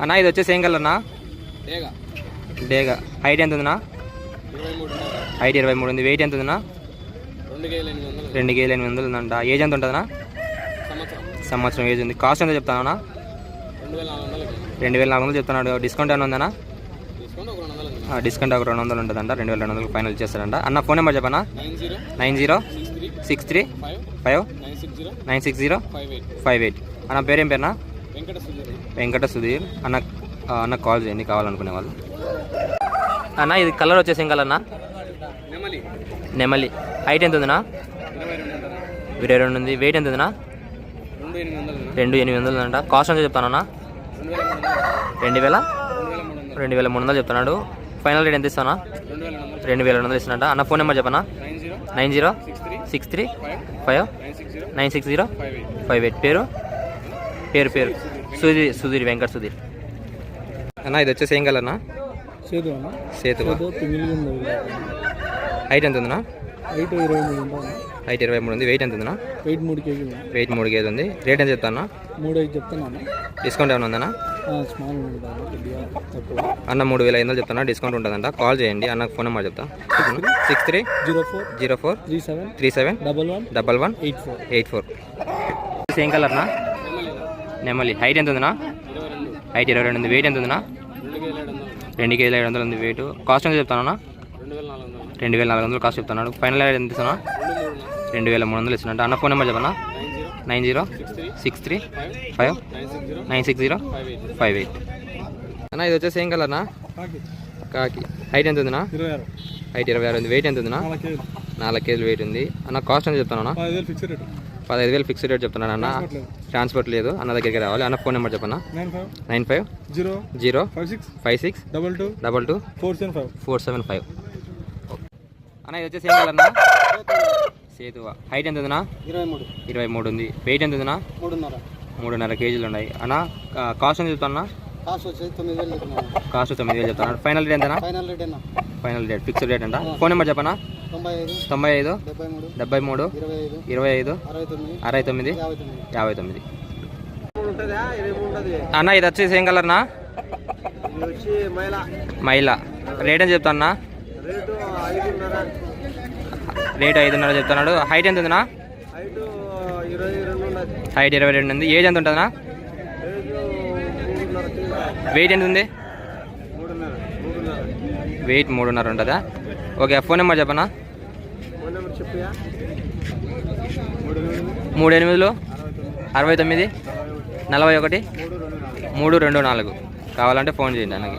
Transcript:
అన్న ఇది వచ్చేసి ఏం కలర్ అన్న? డేగా. హైట్ ఎంత ఉందన్నా? హైట్ 23 ఉంది. వెయిట్ ఎంత ఉందన్నా? 2 కేజీలు 800 ఉందంట. ఏజ్ ఎంత ఉంటుందన్నా? సంవత్సరం ఏజ్ ఉంది. కాస్ట్ ఎంత చెప్తానా? 2400 చెప్తున్నాడు. డిస్కౌంట్ ఏమైనా ఉందన్నా? డిస్కౌంట్ ఒక 200 ఉంటుందంట. 2200 ఫైనల్ చేస్తాడంట. అన్న ఫోన్ నెంబర్ చెప్పనా? 9063596058. అన్న పేరేం పేరునా? వెంకట సుధీర్. అన్న కాల్ చేయండి కావాలనుకునే వాళ్ళు. అన్న ఇది కలర్ వచ్చేసి ఏం కలర్ అన్న? నెమలి. హైట్ ఎంత ఉందన్నా? 22 ఉంది. వెయిట్ ఎంత ఉందన్నా? 2800 అంట. కాస్ట్ ఎంత చెప్తానన్నా? 2300 చెప్తున్నాడు. ఫైనల్ రేట్ ఎంత ఇస్తానా? 2200 ఇస్తున్నట్ట. అన్న ఫోన్ నెంబర్ చెప్పనా? 9063596058. పేరు సుధీర్ వెంకట సుధీర్. అన్న ఇది వచ్చేసి ఏం కలర్ అన్న? సేతు. హైట్ ఎంత ఉందన్నా? హైట్ 23 ఉంది. వెయిట్ ఎంత ఉందన్నా? వెయిట్ 3 కేజీ ఉంది. రేట్ ఎంత చెప్తానా? 3,500 చెప్తాను. డిస్కౌంట్ ఏమైనా ఉందన్నా? అన్న 3500 చెప్తానా? డిస్కౌంట్ ఉంటుందంట. కాల్ చేయండి. అన్న ఫోన్ నెంబర్ చెప్తా. 630437371184. ఏం కలర్ నా? నెమలి. హైట్ ఎంత ఉందన్నా? హైట్ 22 ఉంది. వెయిట్ ఎంత ఉందన్నా? 2 కేజీల 700 ఉంది వెయిట్. కాస్ట్ ఎంత చెప్తానా? 2400 కాస్ట్ చెప్తున్నాడు. ఫైనల్ ఎంత ఇస్తున్నా? 2300 ఇస్తున్నట్టు. అన్న ఫోన్ నెంబర్ చెప్పనా? 9063596058. అన్న ఇది వచ్చేసి ఏం కలర్ నా? కాకి. హైట్ ఎంత ఉందన్నా? హైట్ 26 ఉంది. వెయిట్ ఎంత ఉందన్నా? 4 కేజీలు వెయిట్ ఉంది. అన్న కాస్ట్ ఎంత చెప్తానా? 15,000 ఫిక్స్డ్ రేట్ చెప్తున్నాను అన్న. ట్రాన్స్పోర్ట్ లేదు. అన్న దగ్గరికి రావాలి. అన్న ఫోన్ నెంబర్ చెప్పన్నా? 9505622475. అన్న ఇది వచ్చేసి ఏం కలర్ నా? సేతువ. హైట్ ఎంత ఉందన్నా? 23 ఉంది. వెయిట్ ఎంత ఉందన్నా? 3.5 కేజీలు ఉన్నాయి. అన్న కాస్ట్ ఎంత చెప్తానా? కాస్ట్ 9,000 చెప్తాను. ఫైనల్ రేట్ ఎంతనా? ఫైనల్ రేట్ ఫిక్స్డ్ రేట్ అంట. ఫోన్ నెంబర్ చెప్పనా? 95 73 25 69 59. అన్న ఇది వచ్చేసి ఏం కలర్ నా? మైలా. రేట్ ఎంత చెప్తానా? రేట్ 5.5 చెప్తున్నాడు. హైట్ ఎంత ఉందన్నా? హైట్ 22 ఉంది. ఏజ్ ఎంత ఉంటుందన్నా? వెయిట్ ఎంత ఉంది? వెయిట్ 3.5 ఉంటుందా? ఓకే. ఫోన్ నెంబర్ చెప్పనా? 38 69 41 324. కావాలంటే ఫోన్ చేయండి అన్నకి.